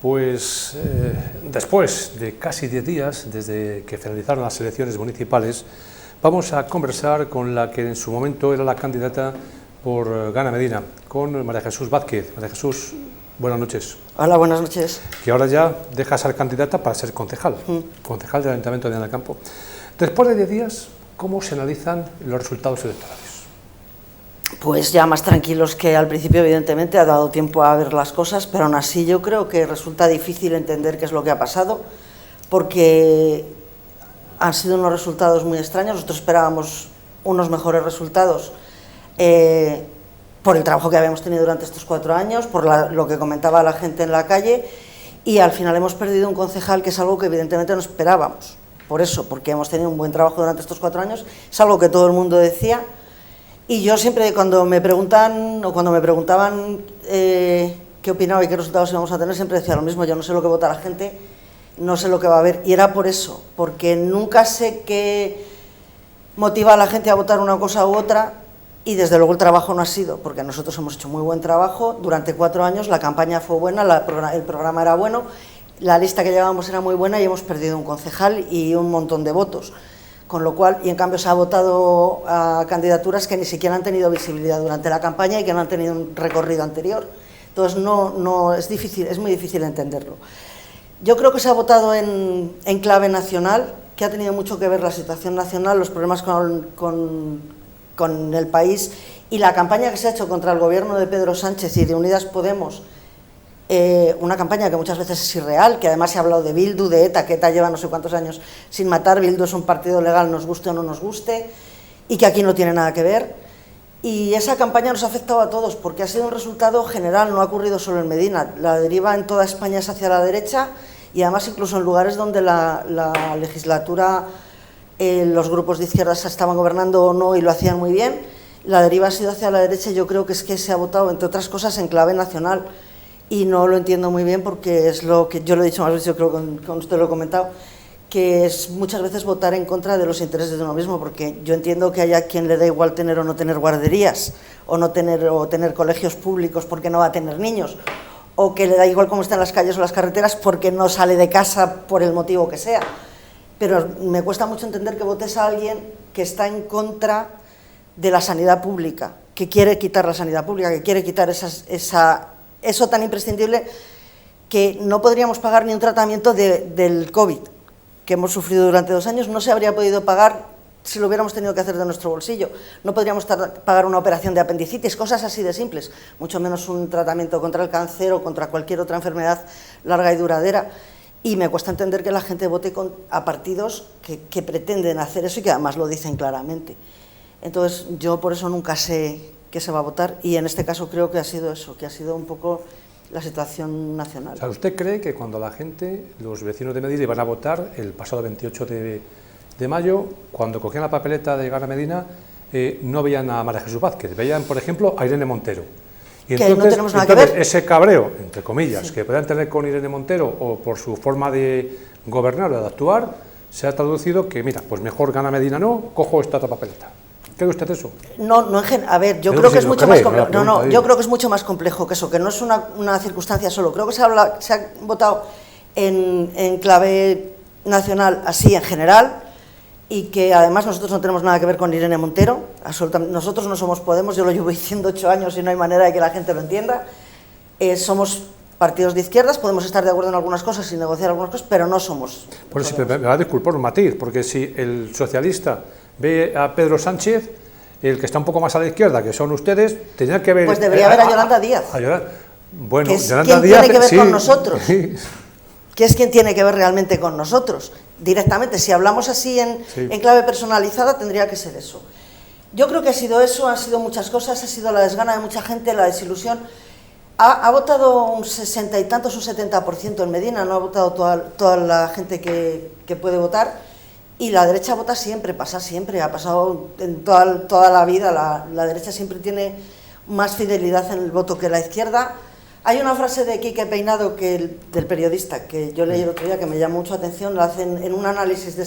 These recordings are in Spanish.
Pues después de casi 10 días desde que finalizaron las elecciones municipales, vamos a conversar con la que en su momento era la candidata por Gana Medina, con María Jesús Vázquez. María Jesús, buenas noches. Hola, buenas noches. Que ahora ya deja ser candidata para ser concejal, concejal del Ayuntamiento de Alcampo. Después de 10 días, ¿cómo se analizan los resultados electorales? Pues ya más tranquilos que al principio, evidentemente, ha dado tiempo a ver las cosas, pero aún así yo creo que resulta difícil entender qué es lo que ha pasado, porque han sido unos resultados muy extraños. Nosotros esperábamos unos mejores resultados por el trabajo que habíamos tenido durante estos 4 años, por lo que comentaba la gente en la calle, y al final hemos perdido un concejal, que es algo que evidentemente no esperábamos. Por eso, porque hemos tenido un buen trabajo durante estos 4 años, es algo que todo el mundo decía. Y yo siempre, cuando me preguntaban qué opinaba y qué resultados íbamos a tener, siempre decía lo mismo: yo no sé lo que vota la gente, no sé lo que va a haber. Y era por eso, porque nunca sé qué motiva a la gente a votar una cosa u otra, y desde luego el trabajo no ha sido, porque nosotros hemos hecho muy buen trabajo durante 4 años, la campaña fue buena, el programa era bueno, la lista que llevábamos era muy buena y hemos perdido un concejal y un montón de votos. Con lo cual, y en cambio se ha votado a candidaturas que ni siquiera han tenido visibilidad durante la campaña y que no han tenido un recorrido anterior. Entonces es muy difícil entenderlo. Yo creo que se ha votado en clave nacional, que ha tenido mucho que ver la situación nacional, los problemas con el país, y la campaña que se ha hecho contra el gobierno de Pedro Sánchez y de Unidas Podemos, una campaña que muchas veces es irreal, que además se ha hablado de Bildu, de ETA, que ETA lleva no sé cuántos años sin matar. Bildu es un partido legal, nos guste o no nos guste, y que aquí no tiene nada que ver. Y esa campaña nos ha afectado a todos, porque ha sido un resultado general, no ha ocurrido solo en Medina. La deriva en toda España es hacia la derecha, y además incluso en lugares donde la legislatura, los grupos de izquierdas estaban gobernando o no y lo hacían muy bien, la deriva ha sido hacia la derecha. Y yo creo que es que se ha votado, entre otras cosas, en clave nacional. Y no lo entiendo muy bien, porque es lo que yo lo he dicho más veces, yo creo que con usted lo he comentado, que es muchas veces votar en contra de los intereses de uno mismo, porque yo entiendo que haya quien le da igual tener o no tener guarderías, o tener colegios públicos porque no va a tener niños, o que le da igual cómo están las calles o las carreteras porque no sale de casa por el motivo que sea. Pero me cuesta mucho entender que votes a alguien que está en contra de la sanidad pública, que quiere quitar la sanidad pública, que quiere quitar eso tan imprescindible, que no podríamos pagar ni un tratamiento del COVID que hemos sufrido durante 2 años. No se habría podido pagar si lo hubiéramos tenido que hacer de nuestro bolsillo. No podríamos pagar una operación de apendicitis, cosas así de simples, mucho menos un tratamiento contra el cáncer o contra cualquier otra enfermedad larga y duradera. Y me cuesta entender que la gente vote a partidos que pretenden hacer eso y que además lo dicen claramente. Entonces yo por eso nunca sé qué se va a votar, y en este caso creo que ha sido eso, que ha sido un poco la situación nacional. O sea, ¿usted cree que cuando la gente, los vecinos de Medina, iban a votar el pasado 28 de mayo, cuando cogían la papeleta de Gana Medina, no veían a María Jesús Vázquez, veían, por ejemplo, a Irene Montero? Y que entonces, no tenemos nada que ver. Ese cabreo, entre comillas, sí, que podían tener con Irene Montero, o por su forma de gobernar o de actuar, se ha traducido que, mira, pues mejor Gana Medina no, cojo esta otra papeleta. ¿Cree usted eso? A ver, yo creo que es mucho más complejo. Yo creo que es mucho más complejo que eso, que no es una circunstancia solo. Creo que se ha votado en clave nacional, así en general, y que además nosotros no tenemos nada que ver con Irene Montero. Absolutamente. Nosotros no somos Podemos, yo lo llevo diciendo 8 años y no hay manera de que la gente lo entienda. Somos partidos de izquierdas, podemos estar de acuerdo en algunas cosas y negociar algunas cosas, pero no somos. Por eso me va a disculpar un matiz, porque si el socialista ve a Pedro Sánchez, el que está un poco más a la izquierda, que son ustedes, tendría que ver... Pues debería ver a Yolanda Díaz. Bueno, que es Yolanda quien Díaz, tiene que ver sí, con nosotros. Sí. Que es quien tiene que ver realmente con nosotros, directamente. Si hablamos así en clave personalizada, tendría que ser eso. Yo creo que ha sido eso, han sido muchas cosas, ha sido la desgana de mucha gente, la desilusión. Ha votado un 60 y tantos, un 70% en Medina, no ha votado toda la gente que puede votar. Y la derecha vota siempre, pasa siempre, ha pasado en toda la vida. La derecha siempre tiene más fidelidad en el voto que la izquierda. Hay una frase de Quique Peinado, del periodista, que yo leí el otro día, que me llamó mucho la atención. La hacen en un análisis de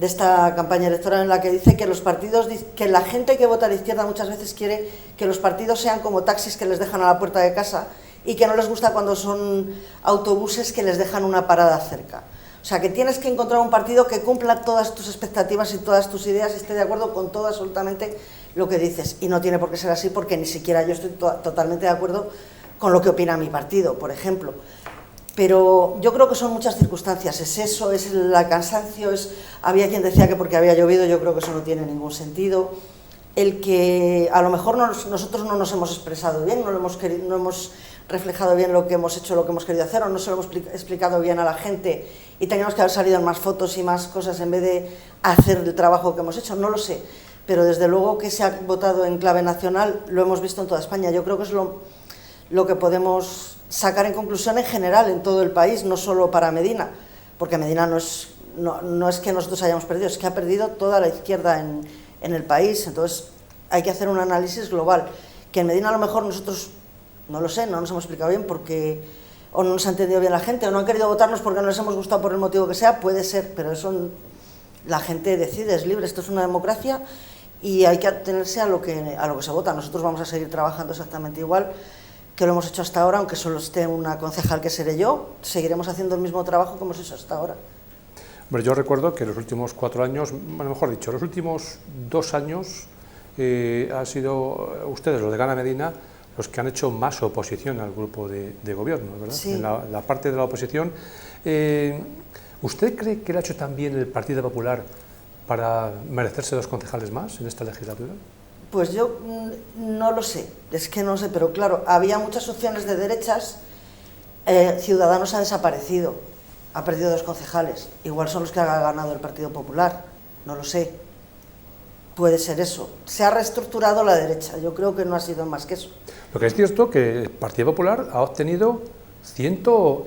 esta campaña electoral, en la que dice que la gente que vota a la izquierda muchas veces quiere que los partidos sean como taxis que les dejan a la puerta de casa y que no les gusta cuando son autobuses que les dejan una parada cerca. O sea, que tienes que encontrar un partido que cumpla todas tus expectativas y todas tus ideas y esté de acuerdo con todo absolutamente lo que dices. Y no tiene por qué ser así, porque ni siquiera yo estoy totalmente de acuerdo con lo que opina mi partido, por ejemplo. Pero yo creo que son muchas circunstancias, es eso, es el cansancio, había quien decía que porque había llovido, yo creo que eso no tiene ningún sentido. El que a lo mejor nosotros no nos hemos expresado bien, no hemos reflejado bien lo que hemos hecho, lo que hemos querido hacer, o no se lo hemos explicado bien a la gente y teníamos que haber salido en más fotos y más cosas en vez de hacer el trabajo que hemos hecho, no lo sé. Pero desde luego que se ha votado en clave nacional, lo hemos visto en toda España. Yo creo que es lo que podemos sacar en conclusión en general en todo el país, no solo para Medina, porque Medina no es que nosotros hayamos perdido, es que ha perdido toda la izquierda en el país. Entonces hay que hacer un análisis global, que en Medina a lo mejor nosotros, no lo sé, no nos hemos explicado bien porque o no nos ha entendido bien la gente, o no han querido votarnos porque no les hemos gustado por el motivo que sea, puede ser, pero eso la gente decide, es libre, esto es una democracia y hay que atenerse a lo que se vota. Nosotros vamos a seguir trabajando exactamente igual que lo hemos hecho hasta ahora, aunque solo esté una concejal que seré yo, seguiremos haciendo el mismo trabajo que hemos hecho hasta ahora. Bueno, yo recuerdo que los últimos 4 años, bueno, mejor dicho, los últimos 2 años han sido ustedes, los de Gana Medina, los que han hecho más oposición al grupo de gobierno, ¿verdad? Sí. En la parte de la oposición. ¿Usted cree que lo ha hecho también el Partido Popular para merecerse 2 concejales más en esta legislatura? Pues yo no lo sé, es que no sé, pero claro, había muchas opciones de derechas, Ciudadanos ha desaparecido, ha perdido 2 concejales, igual son los que ha ganado el Partido Popular, no lo sé, puede ser eso. Se ha reestructurado la derecha, yo creo que no ha sido más que eso. Lo que es cierto que el Partido Popular ha obtenido 100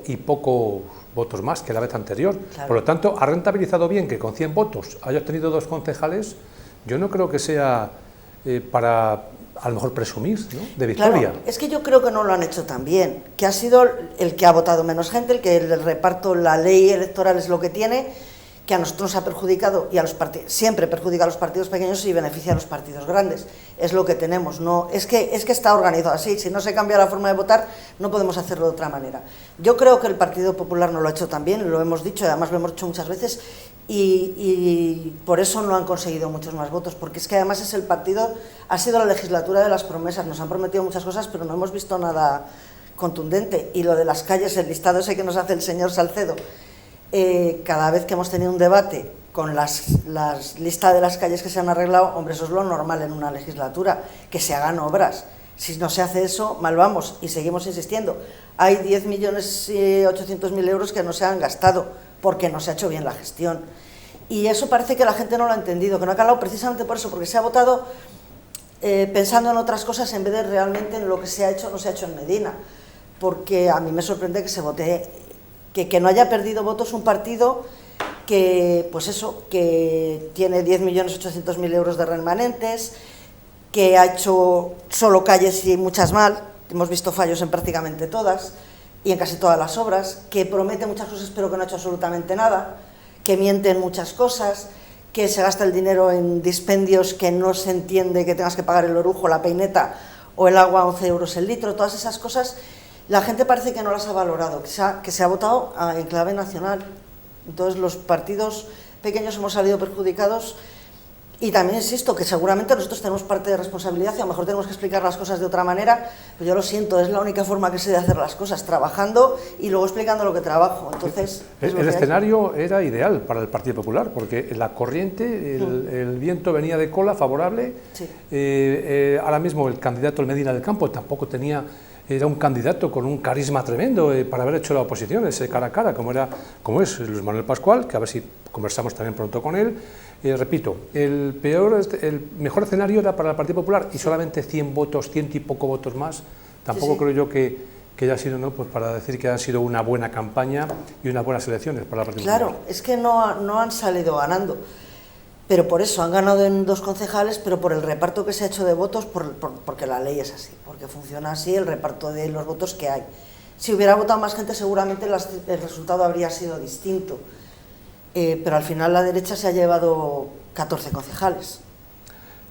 y poco votos más que la vez anterior, Claro. Por lo tanto ha rentabilizado bien que con 100 votos haya obtenido 2 concejales. Yo no creo que sea para a lo mejor presumir, ¿no?, de victoria. Claro, es que yo creo que no lo han hecho tan bien, que ha sido el que ha votado menos gente, el que el reparto, la ley electoral es lo que tiene, que a nosotros nos ha perjudicado y a los siempre perjudica a los partidos pequeños y beneficia a los partidos grandes. Es lo que tenemos, no es que está organizado así. Si no se cambia la forma de votar, no podemos hacerlo de otra manera. Yo creo que el Partido Popular no lo ha hecho tan bien, lo hemos dicho, además lo hemos hecho muchas veces, y por eso no han conseguido muchos más votos, porque es que además es el partido, ha sido la legislatura de las promesas, nos han prometido muchas cosas, pero no hemos visto nada contundente. Y lo de las calles, el listado ese que nos hace el señor Salcedo, cada vez que hemos tenido un debate con las listas de las calles que se han arreglado, hombre, eso es lo normal en una legislatura, que se hagan obras. Si no se hace eso, mal vamos, y seguimos insistiendo. Hay 10.800.000 euros que no se han gastado, porque no se ha hecho bien la gestión. Y eso parece que la gente no lo ha entendido, que no ha calado precisamente por eso, porque se ha votado pensando en otras cosas en vez de realmente en lo que se ha hecho o no se ha hecho en Medina. Porque a mí me sorprende que se vote, que no haya perdido votos un partido que, pues eso, que tiene 10.800.000 euros de remanentes, que ha hecho solo calles y muchas mal, hemos visto fallos en prácticamente todas y en casi todas las obras, que promete muchas cosas pero que no ha hecho absolutamente nada, que miente en muchas cosas, que se gasta el dinero en dispendios que no se entiende, que tengas que pagar el orujo, la peineta o el agua a 11 euros el litro, todas esas cosas. La gente parece que no las ha valorado, que se ha votado en clave nacional. Entonces los partidos pequeños hemos salido perjudicados y también insisto que seguramente nosotros tenemos parte de responsabilidad y a lo mejor tenemos que explicar las cosas de otra manera, pero yo lo siento, es la única forma que sé de hacer las cosas, trabajando y luego explicando lo que trabajo. Entonces, el escenario era ideal para el Partido Popular, porque la corriente, el viento venía de cola favorable. Sí. Ahora mismo el candidato el Medina del Campo tampoco era un candidato con un carisma tremendo para haber hecho la oposición, ese cara a cara, como es Luis Manuel Pascual, que a ver si conversamos también pronto con él. Repito, el mejor escenario era para el Partido Popular y solamente 100 votos, 100 y poco votos más, tampoco sí. creo yo que haya sido, ¿no?, pues para decir que han sido una buena campaña y unas buenas elecciones para el Partido Popular. Claro, es que no han salido ganando. Pero por eso han ganado en 2 concejales, pero por el reparto que se ha hecho de votos, porque la ley es así, porque funciona así el reparto de los votos que hay. Si hubiera votado más gente, seguramente el resultado habría sido distinto. Pero al final la derecha se ha llevado 14 concejales.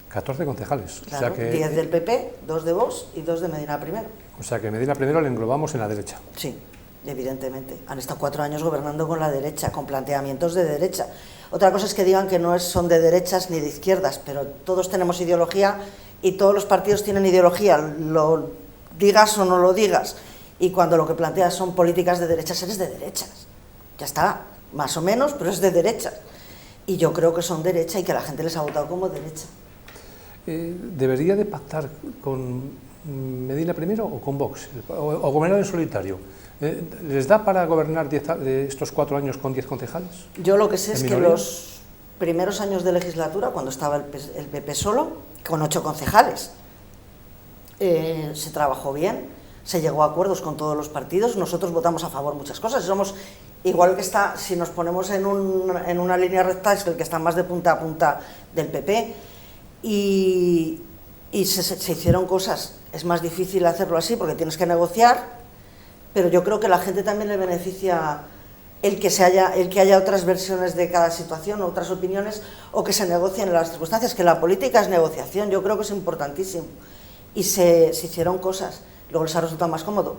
14 concejales. Claro, o sea que 10 del PP, 2 de Vox y 2 de Medina Primero. O sea que Medina primero le englobamos en la derecha. Sí, evidentemente. Han estado 4 años gobernando con la derecha, con planteamientos de derecha. Otra cosa es que digan que no son de derechas ni de izquierdas, pero todos tenemos ideología y todos los partidos tienen ideología, lo digas o no lo digas. Y cuando lo que planteas son políticas de derechas, eres de derechas. Ya está, más o menos, pero es de derechas. Y yo creo que son derecha y que la gente les ha votado como derecha. ¿Debería de pactar con Medina primero o con Vox? ¿O gobernar en solitario? ¿Les da para gobernar estos 4 años con 10 concejales? Yo lo que sé es que los primeros años de legislatura, cuando estaba el PP solo, con 8 concejales, se trabajó bien, se llegó a acuerdos con todos los partidos, nosotros votamos a favor muchas cosas, somos igual que está, si nos ponemos en una línea recta, es el que está más de punta a punta del PP, y se hicieron cosas. Es más difícil hacerlo así porque tienes que negociar, pero yo creo que a la gente también le beneficia el que haya otras versiones de cada situación, otras opiniones, o que se negocien las circunstancias, que la política es negociación, yo creo que es importantísimo. Y se hicieron cosas, luego les ha resultado más cómodo,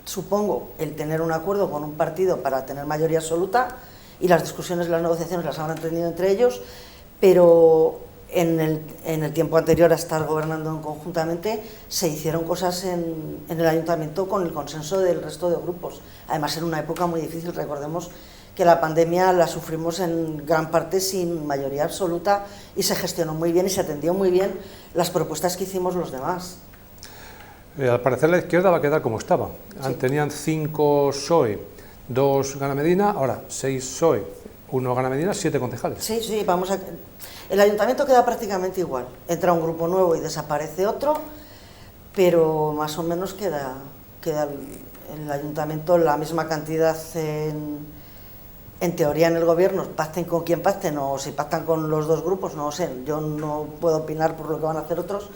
supongo, el tener un acuerdo con un partido para tener mayoría absoluta, y las discusiones, las negociaciones las habrán tenido entre ellos, pero en el tiempo anterior a estar gobernando conjuntamente se hicieron cosas en el ayuntamiento con el consenso del resto de grupos. Además, en una época muy difícil, recordemos que la pandemia la sufrimos en gran parte sin mayoría absoluta y se gestionó muy bien y se atendió muy bien las propuestas que hicimos los demás. Al parecer la izquierda va a quedar como estaba. Sí. Tenían 5 PSOE, 2 Gana Medina, ahora 6 PSOE, 1 Gana Medina, 7 concejales. Sí, el ayuntamiento queda prácticamente igual. Entra un grupo nuevo y desaparece otro, pero más o menos queda el ayuntamiento la misma cantidad en teoría en el gobierno, pacten con quien pacten o si pactan con los 2 grupos, no lo sé, yo no puedo opinar por lo que van a hacer otros.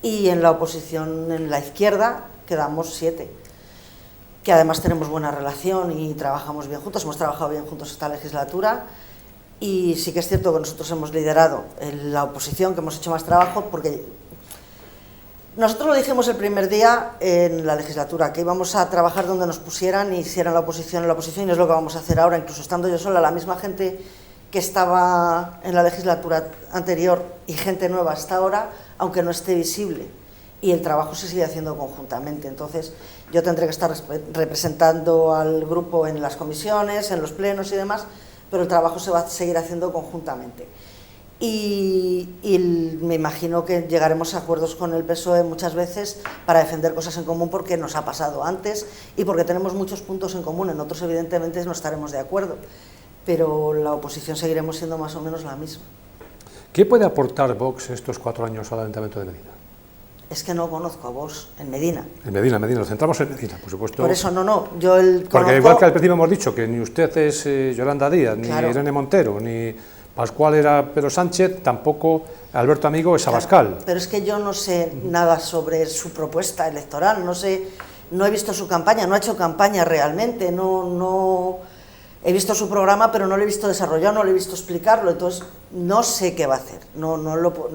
Y en la oposición, en la izquierda, quedamos 7, que además tenemos buena relación y trabajamos bien juntos, hemos trabajado bien juntos esta legislatura. Y sí que es cierto que nosotros hemos liderado en la oposición, que hemos hecho más trabajo, porque nosotros lo dijimos el primer día en la legislatura, que íbamos a trabajar donde nos pusieran y si era en la oposición, y es lo que vamos a hacer ahora, incluso estando yo sola, la misma gente que estaba en la legislatura anterior y gente nueva hasta ahora, aunque no esté visible, y el trabajo se sigue haciendo conjuntamente. Entonces yo tendré que estar representando al grupo en las comisiones, en los plenos y demás, pero el trabajo se va a seguir haciendo conjuntamente. Y me imagino que llegaremos a acuerdos con el PSOE muchas veces para defender cosas en común, porque nos ha pasado antes y porque tenemos muchos puntos en común. En otros, evidentemente, no estaremos de acuerdo, pero la oposición seguiremos siendo más o menos la misma. ¿Qué puede aportar Vox estos 4 años al Ayuntamiento de Medina? Es que no conozco a Vox en Medina. En Medina, nos centramos en Medina, por supuesto. Por eso no. Porque igual que al principio hemos dicho que ni usted es Yolanda Díaz, ni claro. Irene Montero, ni Pascual era Pedro Sánchez, tampoco Alberto Amigo es Abascal. Claro, pero es que yo no sé nada sobre su propuesta electoral, no he visto su campaña, no ha hecho campaña realmente, no he visto su programa, pero no lo he visto desarrollado, no lo he visto explicarlo, entonces no sé qué va a hacer, no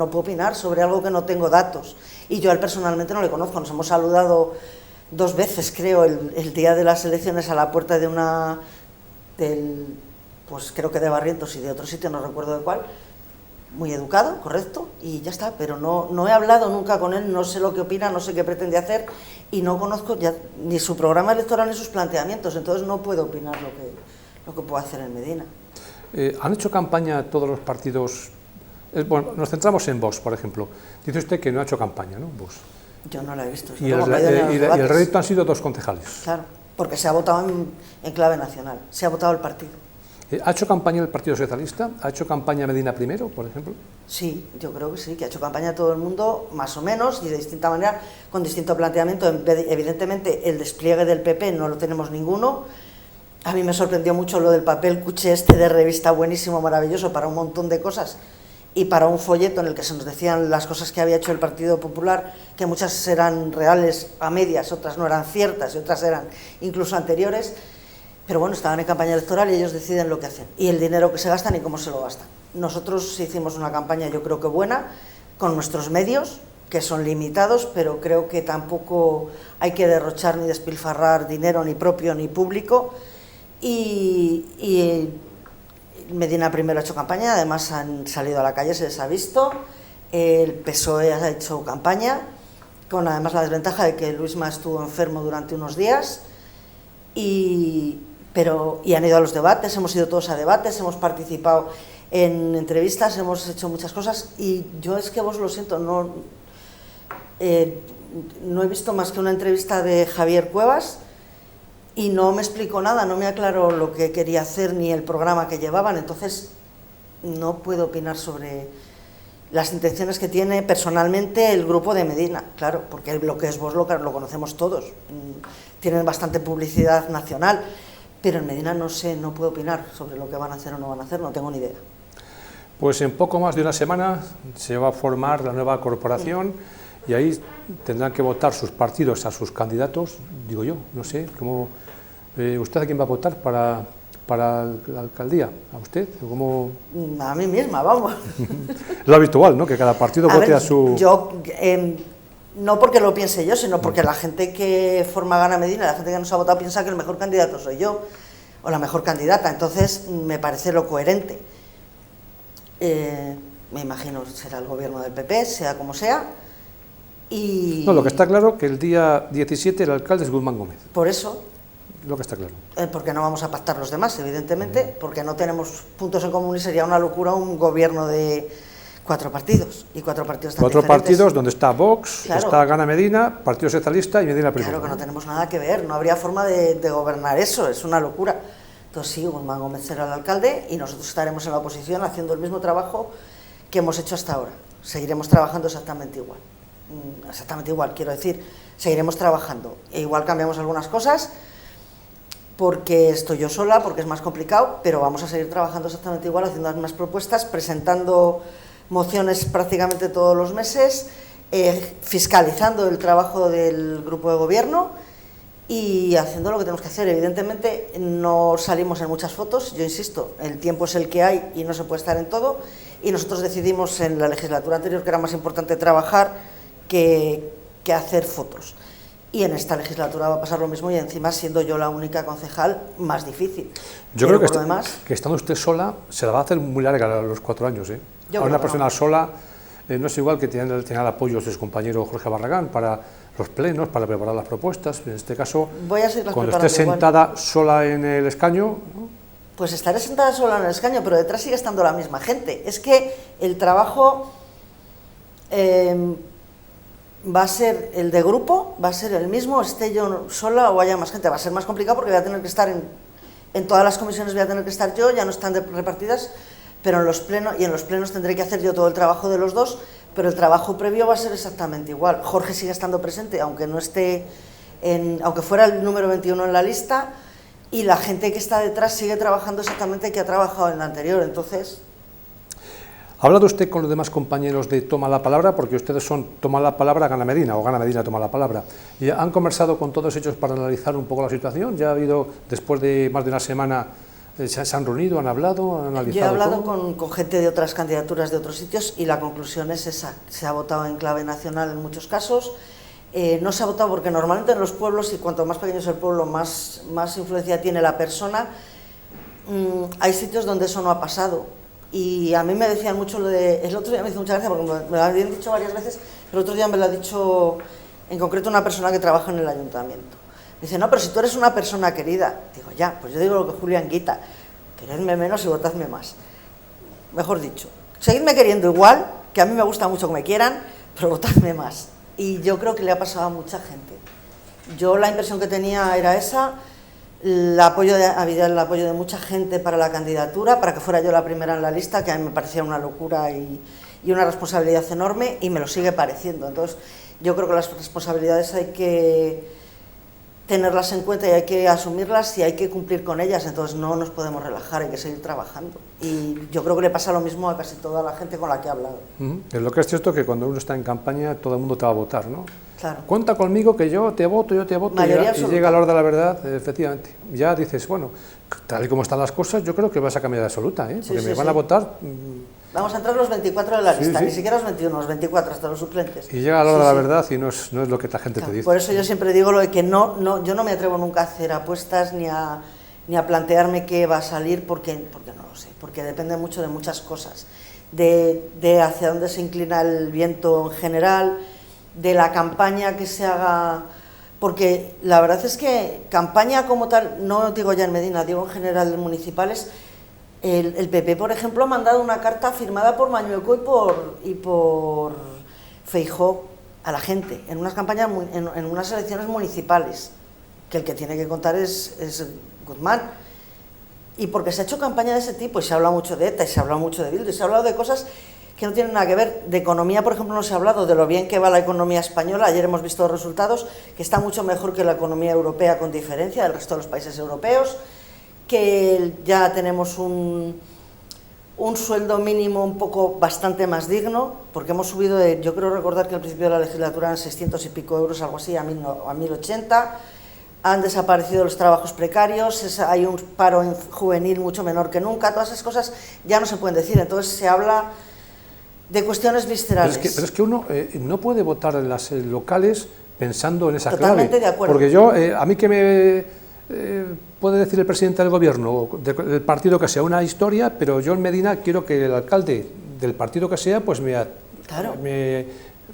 puedo opinar sobre algo que no tengo datos. Y yo a él personalmente no le conozco, nos hemos saludado 2 veces, creo, el día de las elecciones a la puerta pues creo que de Barrientos y de otro sitio, no recuerdo de cuál, muy educado, correcto, y ya está, pero no he hablado nunca con él, no sé lo que opina, no sé qué pretende hacer, y no conozco ya ni su programa electoral ni sus planteamientos, entonces no puedo opinar lo que puedo hacer en Medina. ¿Han hecho campaña todos los partidos? Bueno, nos centramos en Vox, por ejemplo. Dice usted que no ha hecho campaña, ¿no? Vox. Yo no la he visto. Y el rédito han sido 2 concejales. Claro, porque se ha votado en clave nacional, se ha votado el partido. ¿Ha hecho campaña el Partido Socialista? ¿Ha hecho campaña Medina primero, por ejemplo? Sí, yo creo que sí, que ha hecho campaña todo el mundo, más o menos, y de distinta manera, con distinto planteamiento. Evidentemente, el despliegue del PP no lo tenemos ninguno. A mí me sorprendió mucho lo del papel cuché de revista, buenísimo, maravilloso, para un montón de cosas, y para un folleto en el que se nos decían las cosas que había hecho el Partido Popular, que muchas eran reales a medias, otras no eran ciertas y otras eran incluso anteriores, pero bueno, estaban en campaña electoral y ellos deciden lo que hacen, y el dinero que se gastan y cómo se lo gastan. Nosotros hicimos una campaña, yo creo que buena, con nuestros medios, que son limitados, pero creo que tampoco hay que derrochar ni despilfarrar dinero ni propio ni público. Y Medina primero ha hecho campaña, además han salido a la calle, se les ha visto. El PSOE ha hecho campaña, con además la desventaja de que Luisma estuvo enfermo durante unos días. Y han ido a los debates, hemos ido todos a debates, hemos participado en entrevistas, hemos hecho muchas cosas. Y yo es que vos lo siento, no he visto más que una entrevista de Javier Cuevas y no me explicó nada, no me aclaró lo que quería hacer ni el programa que llevaban, entonces no puedo opinar sobre las intenciones que tiene personalmente el grupo de Medina, claro, porque lo que es Vox lo conocemos todos, tienen bastante publicidad nacional, pero en Medina no sé, no puedo opinar sobre lo que van a hacer o no van a hacer, no tengo ni idea. Pues en poco más de una semana se va a formar la nueva corporación y ahí tendrán que votar sus partidos a sus candidatos, digo yo, no sé, ¿cómo, ¿usted a quién va a votar para la alcaldía? ¿A usted? ¿Cómo? A mí misma, vamos. Es lo habitual, ¿no? Que cada partido vote a su... Yo, no porque lo piense yo, sino porque la gente que forma Gana Medina, la gente que nos ha votado, piensa que el mejor candidato soy yo, o la mejor candidata, entonces me parece lo coherente. Me imagino será el gobierno del PP, sea como sea. Y... No, lo que está claro que el día 17 el alcalde es Guzmán Gómez. Por eso. Lo que está claro. Porque no vamos a pactar los demás, evidentemente, porque no tenemos puntos en común y sería una locura un gobierno de 4 partidos, y 4 partidos tan diferentes. 4 partidos donde está Vox, claro. Está Gana Medina, Partido Socialista y Medina primero. Claro que no tenemos nada que ver, no habría forma de gobernar eso, es una locura. Entonces sí, Guzmán Gómez será el alcalde y nosotros estaremos en la oposición haciendo el mismo trabajo que hemos hecho hasta ahora. Seguiremos trabajando exactamente igual, quiero decir, seguiremos trabajando. E igual cambiamos algunas cosas, porque estoy yo sola, porque es más complicado, pero vamos a seguir trabajando exactamente igual, haciendo las mismas propuestas, presentando mociones prácticamente todos los meses, fiscalizando el trabajo del grupo de gobierno y haciendo lo que tenemos que hacer. Evidentemente no salimos en muchas fotos, yo insisto, el tiempo es el que hay y no se puede estar en todo, y nosotros decidimos en la legislatura anterior que era más importante trabajar que hacer fotos. Y en esta legislatura va a pasar lo mismo y encima siendo yo la única concejal, más difícil. Yo creo que estando usted sola se la va a hacer muy larga a los 4 años. A una persona sola no es igual que tener el apoyo de su compañero Jorge Barragán para los plenos, para preparar las propuestas. En este caso, cuando esté sentada sola en el escaño... ¿no? Pues estaré sentada sola en el escaño, pero detrás sigue estando la misma gente. Es que el trabajo... va a ser el de grupo, va a ser el mismo, esté yo sola o haya más gente. Va a ser más complicado porque voy a tener que estar en todas las comisiones, voy a tener que estar yo, ya no están repartidas, pero en los plenos tendré que hacer yo todo el trabajo de los dos, pero el trabajo previo va a ser exactamente igual. Jorge sigue estando presente, aunque no esté aunque fuera el número 21 en la lista, y la gente que está detrás sigue trabajando exactamente que ha trabajado en la anterior, entonces... ¿Ha hablado usted con los demás compañeros de Toma la Palabra? Porque ustedes son Toma la Palabra, Gana Medina, o Gana Medina, Toma la Palabra. ¿Y han conversado con todos ellos para analizar un poco la situación? ¿Ya ha habido, después de más de una semana, se han reunido, han hablado, han analizado? Yo he hablado con gente de otras candidaturas de otros sitios y la conclusión es esa. Se ha votado en clave nacional en muchos casos. No se ha votado porque normalmente en los pueblos, y cuanto más pequeño es el pueblo, más influencia tiene la persona. Hay sitios donde eso no ha pasado. Y a mí me decían mucho lo de... El otro día me hizo mucha gracia porque me lo habían dicho varias veces, pero el otro día me lo ha dicho en concreto una persona que trabaja en el ayuntamiento. Me dice, no, pero si tú eres una persona querida. Digo, ya, pues yo digo lo que Julián quita, queredme menos y votadme más. Mejor dicho, seguidme queriendo igual, que a mí me gusta mucho que me quieran, pero votadme más. Y yo creo que le ha pasado a mucha gente. Yo la impresión que tenía era esa. Había el apoyo de mucha gente para la candidatura, para que fuera yo la primera en la lista, que a mí me parecía una locura y una responsabilidad enorme, y me lo sigue pareciendo. Entonces, yo creo que las responsabilidades hay que tenerlas en cuenta y hay que asumirlas y hay que cumplir con ellas, entonces no nos podemos relajar, hay que seguir trabajando. Y yo creo que le pasa lo mismo a casi toda la gente con la que he hablado. Es lo que es cierto que cuando uno está en campaña todo el mundo te va a votar, ¿no? Claro. Cuenta conmigo que yo te voto, y llega la hora de la verdad, efectivamente. Ya dices, bueno, tal y como están las cosas, yo creo que vas a cambiar de absoluta, porque me van a votar Vamos a entrar los 24 de la lista, sí. ni siquiera los 21, los 24, hasta los suplentes. Y llega la hora de la verdad y no es lo que la gente te dice. Por eso yo siempre digo lo de que yo no me atrevo nunca a hacer apuestas ni a plantearme qué va a salir porque no lo sé, porque depende mucho de muchas cosas, de hacia dónde se inclina el viento en general, de la campaña que se haga, porque la verdad es que campaña como tal, no digo ya en Medina, digo en general en municipales. El PP, por ejemplo, ha mandado una carta firmada por Mañueco y por Feijóo a la gente, en unas campañas, en unas elecciones municipales, que el que tiene que contar es Guzmán. Y porque se ha hecho campaña de ese tipo, y se ha hablado mucho de ETA, y se ha hablado mucho de Bildu, y se ha hablado de cosas que no tienen nada que ver. De economía, por ejemplo, no se ha hablado de lo bien que va la economía española. Ayer hemos visto los resultados, que está mucho mejor que la economía europea, con diferencia del resto de los países europeos, que ya tenemos un sueldo mínimo bastante más digno, porque hemos subido yo creo recordar que al principio de la legislatura eran 600 y pico euros, algo así, a 1080, han desaparecido los trabajos precarios, hay un paro juvenil mucho menor que nunca, todas esas cosas ya no se pueden decir, entonces se habla de cuestiones viscerales. Pero es que uno no puede votar en las locales pensando en esa Totalmente clave. de acuerdo. Porque yo, a mí que me puede decir el presidente del gobierno, del partido que sea, una historia, pero yo en Medina quiero que el alcalde del partido que sea, pues me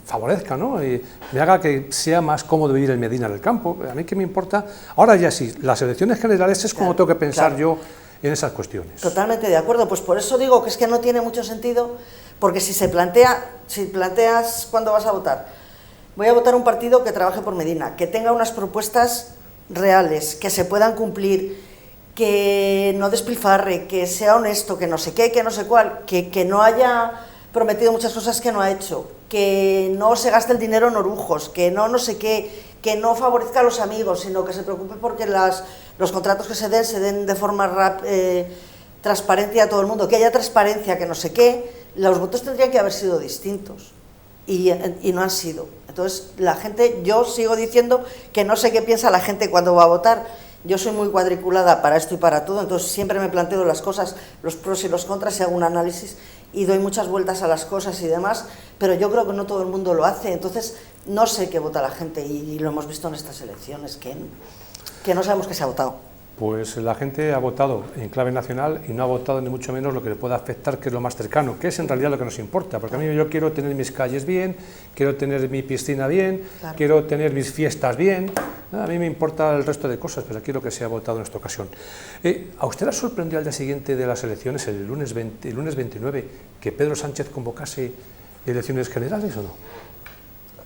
favorezca, ¿no? Y me haga que sea más cómodo vivir en Medina del Campo. A mí que me importa. Ahora ya sí, las elecciones generales es como tengo que pensar yo en esas cuestiones. Totalmente de acuerdo, pues por eso digo que es que no tiene mucho sentido, porque si planteas cuándo vas a votar, voy a votar un partido que trabaje por Medina, que tenga unas propuestas reales, que se puedan cumplir, que no despilfarre, que sea honesto, que no sé qué, que no sé cuál, que no haya prometido muchas cosas que no ha hecho, que no se gaste el dinero en orujos, que no sé qué, que no favorezca a los amigos, sino que se preocupe porque los contratos que se den de forma transparente a todo el mundo, que haya transparencia, que no sé qué. Los votos tendrían que haber sido distintos y no han sido. Entonces, la gente, yo sigo diciendo que no sé qué piensa la gente cuando va a votar. Yo soy muy cuadriculada para esto y para todo, entonces siempre me planteo las cosas, los pros y los contras, y hago un análisis y doy muchas vueltas a las cosas y demás, pero yo creo que no todo el mundo lo hace, entonces no sé qué vota la gente y lo hemos visto en estas elecciones, que no sabemos qué se ha votado. Pues la gente ha votado en clave nacional y no ha votado ni mucho menos lo que le pueda afectar, que es lo más cercano, que es en realidad lo que nos importa, porque a mí yo quiero tener mis calles bien, quiero tener mi piscina bien, quiero tener mis fiestas bien, a mí me importa el resto de cosas, pero quiero que sea votado en esta ocasión. ¿A usted le sorprendió al día siguiente de las elecciones, el lunes 29, que Pedro Sánchez convocase elecciones generales o no?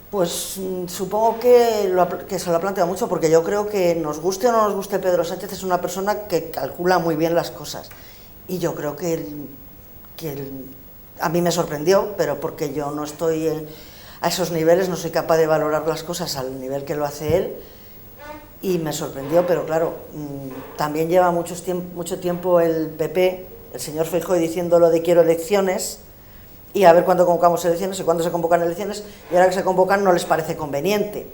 Pues supongo que se lo ha planteado mucho, porque yo creo que nos guste o no nos guste Pedro Sánchez, es una persona que calcula muy bien las cosas. Y yo creo que a mí me sorprendió, pero porque yo no estoy a esos niveles, no soy capaz de valorar las cosas al nivel que lo hace él, y me sorprendió, pero claro, también lleva mucho tiempo el PP, el señor Feijóo, diciendo lo de quiero elecciones, y a ver cuándo convocamos elecciones y cuándo se convocan elecciones, y ahora que se convocan no les parece conveniente.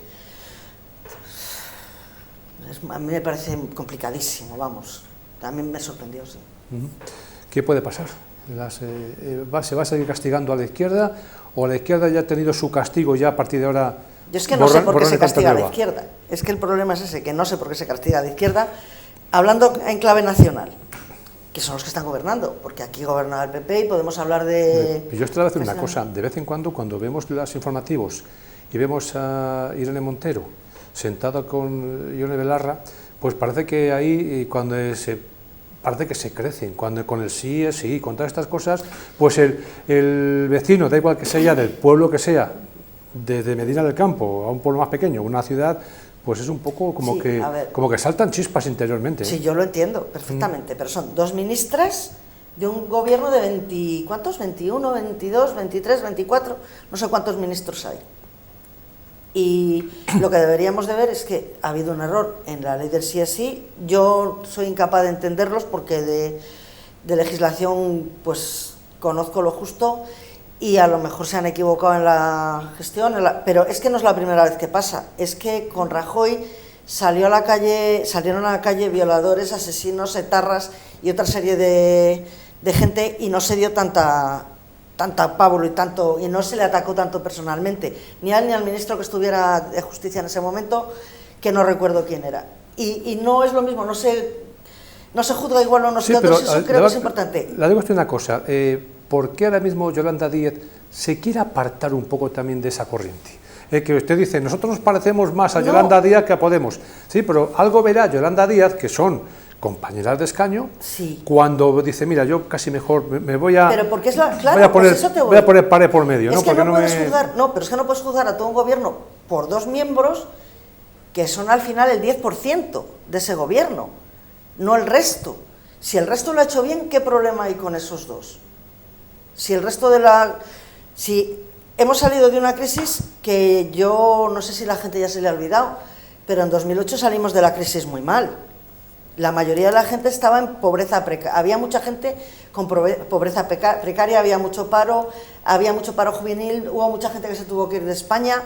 A mí me parece complicadísimo, vamos. También me sorprendió, sí. ¿Qué puede pasar? ¿Se va a seguir castigando a la izquierda, o la izquierda ya ha tenido su castigo ya a partir de ahora? Yo es que no sé por qué se castiga a la izquierda. Es que el problema es ese, que no sé por qué se castiga a la izquierda, hablando en clave nacional, que son los que están gobernando, porque aquí gobernaba el PP y podemos hablar de... Yo estoy a decir una cosa, de vez en cuando vemos los informativos y vemos a Irene Montero sentada con Ione Belarra, pues parece que ahí parece que se crecen, cuando con el sí es sí, con todas estas cosas, pues el vecino, da igual que sea del pueblo que sea, desde Medina del Campo a un pueblo más pequeño, una ciudad, pues es un poco como, sí, como que saltan chispas interiormente. Sí, yo lo entiendo perfectamente, pero son dos ministras de un gobierno de 20, ¿cuántos? 21, 22, 23, 24, no sé cuántos ministros hay. Y lo que deberíamos de ver es que ha habido un error en la ley del sí es sí. Yo soy incapaz de entenderlos porque de legislación pues conozco lo justo, y a lo mejor se han equivocado en la gestión, pero es que no es la primera vez que pasa. Es que con Rajoy salieron a la calle violadores, asesinos, etarras y otra serie de gente, y no se dio tanta tanta pábulo y no se le atacó tanto personalmente, ni a él ni al ministro que estuviera de Justicia en ese momento, que no recuerdo quién era. Y no es lo mismo, no se juzga igual a unos que otros, eso creo que es importante. Le digo usted una cosa, ¿por qué ahora mismo Yolanda Díaz se quiere apartar un poco también de esa corriente? Que usted dice, nosotros nos parecemos más a Yolanda Díaz que a Podemos. Sí, pero algo verá Yolanda Díaz, que son compañeras de escaño, sí, cuando dice, mira, yo casi mejor me voy a... Pero porque es claro, voy a poner pared por medio, es ¿no? Que porque no puedes juzgar, no, pero es que no puedes juzgar a todo un gobierno por dos miembros que son al final el 10% de ese gobierno, no el resto. Si el resto lo ha hecho bien, ¿qué problema hay con esos dos? Si el resto si hemos salido de una crisis que yo no sé si la gente ya se le ha olvidado, pero en 2008 salimos de la crisis muy mal. La mayoría de la gente estaba en pobreza precaria, había mucha gente con pobreza precaria, había mucho paro juvenil, hubo mucha gente que se tuvo que ir de España,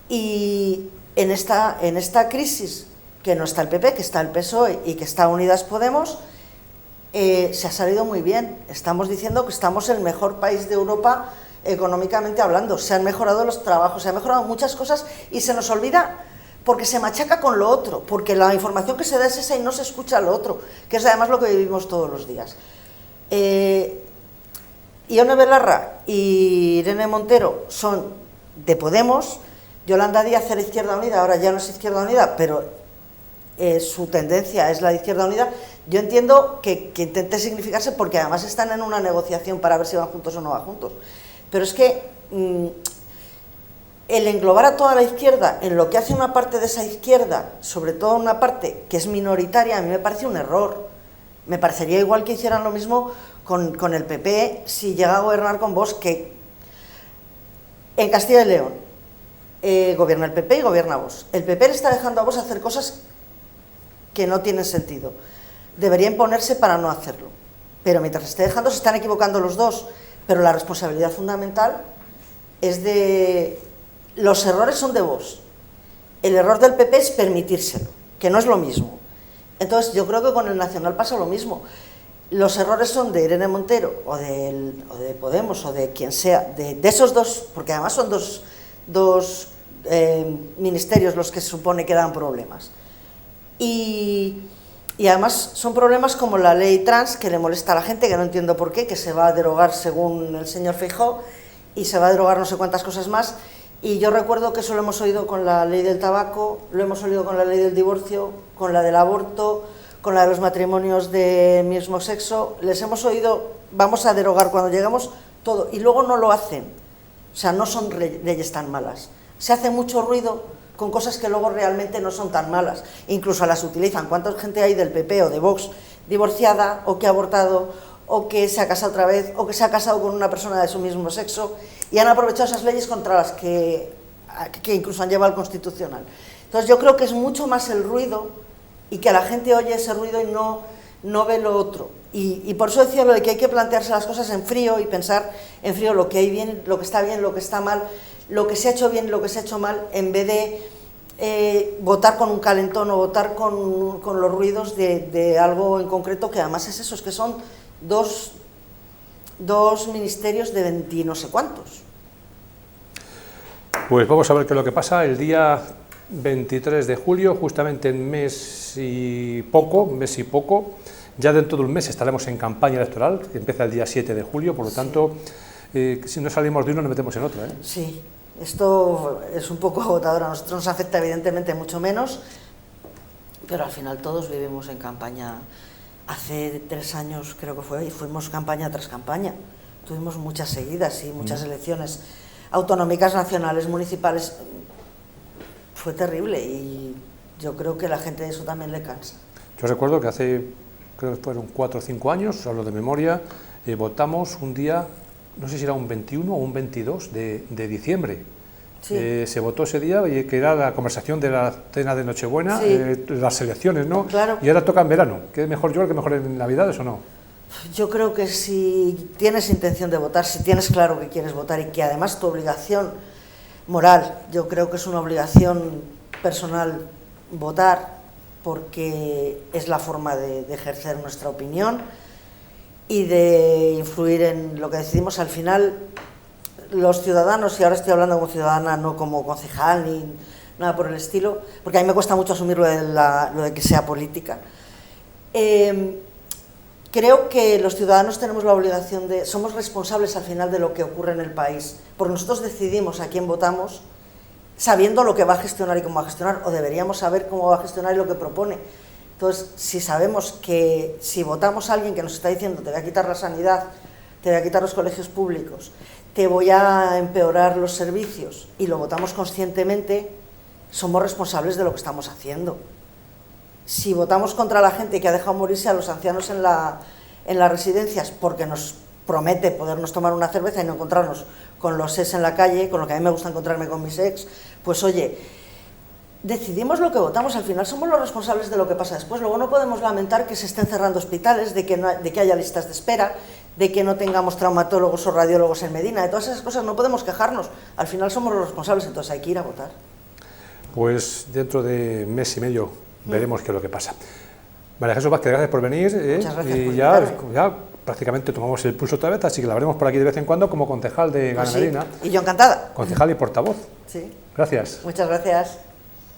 y en esta crisis, que no está el PP, que está el PSOE y que está Unidas Podemos, se ha salido muy bien. Estamos diciendo que estamos el mejor país de Europa económicamente hablando, se han mejorado los trabajos, se han mejorado muchas cosas y se nos olvida porque se machaca con lo otro, porque la información que se da es esa y no se escucha lo otro, que es además lo que vivimos todos los días. Ione Belarra y Irene Montero son de Podemos, Yolanda Díaz era Izquierda Unida, ahora ya no es Izquierda Unida, pero su tendencia es la de Izquierda Unida. Yo entiendo que intente significarse porque además están en una negociación para ver si van juntos o no van juntos, pero es que el englobar a toda la izquierda en lo que hace una parte de esa izquierda, sobre todo una parte que es minoritaria, a mí me parece un error. Me parecería igual que hicieran lo mismo con el PP si llega a gobernar con Vox, que en Castilla y León gobierna el PP y gobierna Vox. El PP le está dejando a Vox hacer cosas que no tienen sentido. Debería imponerse para no hacerlo. Pero mientras esté dejando, se están equivocando los dos. Pero la responsabilidad fundamental es de... Los errores son de Vox. El error del PP es permitírselo, que no es lo mismo. Entonces, yo creo que con el Nacional pasa lo mismo. Los errores son de Irene Montero, o de Podemos, o de quien sea, de esos dos, porque además son dos ministerios los que se supone que dan problemas. Y además son problemas como la ley trans, que le molesta a la gente, que no entiendo por qué, que se va a derogar según el señor Feijóo, y se va a derogar no sé cuántas cosas más. Y yo recuerdo que eso lo hemos oído con la ley del tabaco, lo hemos oído con la ley del divorcio, con la del aborto, con la de los matrimonios de mismo sexo. Les hemos oído, vamos a derogar cuando llegamos todo, y luego no lo hacen. O sea, no son leyes tan malas. Se hace mucho ruido con cosas que luego realmente no son tan malas. Incluso las utilizan. ¿Cuánta gente hay del PP o de Vox divorciada, o que ha abortado, o que se ha casado otra vez, o que se ha casado con una persona de su mismo sexo, y han aprovechado esas leyes contra las que incluso han llevado al Constitucional? Entonces yo creo que es mucho más el ruido, y que la gente oye ese ruido y no ve lo otro. Y por eso decía lo de que hay que plantearse las cosas en frío y pensar en frío lo que hay bien, lo que está bien, lo que está mal, lo que se ha hecho bien, lo que se ha hecho mal, en vez de votar con un calentón o votar con los ruidos de algo en concreto, que además es eso, es que son dos ministerios de 20 no sé cuántos. Pues vamos a ver qué es lo que pasa el día 23 de julio, justamente en mes y poco, ya dentro de un mes estaremos en campaña electoral, que empieza el día 7 de julio, por lo tanto, si no salimos de uno, nos metemos en otro. Sí, esto es un poco agotador, a nosotros nos afecta evidentemente mucho menos, pero al final todos vivimos en campaña. Hace 3 años creo que fue, y fuimos campaña tras campaña, tuvimos muchas seguidas y muchas elecciones autonómicas, nacionales, municipales. Fue terrible y yo creo que la gente de eso también le cansa. Yo recuerdo que hace, creo que fueron 4 o 5 años, hablo de memoria, votamos un día, no sé si era un 21 o un 22 de diciembre. Sí. Se votó ese día, que era la conversación de la cena de Nochebuena, sí. Las elecciones, ¿no? Claro. Y ahora toca en verano. ¿Qué mejor yo que mejor en Navidades o no? Yo creo que si tienes intención de votar, si tienes claro que quieres votar y que además tu obligación moral, yo creo que es una obligación personal votar, porque es la forma de ejercer nuestra opinión, y de influir en lo que decidimos. Al final, los ciudadanos, y ahora estoy hablando como ciudadana, no como concejal ni nada por el estilo, porque a mí me cuesta mucho asumir lo de que sea política. Creo que los ciudadanos tenemos la obligación somos responsables al final de lo que ocurre en el país, porque nosotros decidimos a quién votamos, sabiendo lo que va a gestionar y cómo va a gestionar, o deberíamos saber cómo va a gestionar y lo que propone. Entonces, si sabemos que si votamos a alguien que nos está diciendo te voy a quitar la sanidad, te voy a quitar los colegios públicos, te voy a empeorar los servicios, y lo votamos conscientemente, somos responsables de lo que estamos haciendo. Si votamos contra la gente que ha dejado morirse a los ancianos en las residencias porque nos promete podernos tomar una cerveza y no encontrarnos con los ex en la calle, con lo que a mí me gusta encontrarme con mis ex, pues oye, decidimos lo que votamos, al final somos los responsables de lo que pasa después. Luego no podemos lamentar que se estén cerrando hospitales, de que haya listas de espera, de que no tengamos traumatólogos o radiólogos en Medina, de todas esas cosas no podemos quejarnos, al final somos los responsables, entonces hay que ir a votar. Pues dentro de mes y medio veremos qué es lo que pasa. María Jesús Vázquez, gracias por venir. Muchas gracias y por ya prácticamente tomamos el pulso otra vez, así que la veremos por aquí de vez en cuando como concejal de Gana Medina. Y yo encantada. Concejal y portavoz. Sí. Gracias. Muchas gracias.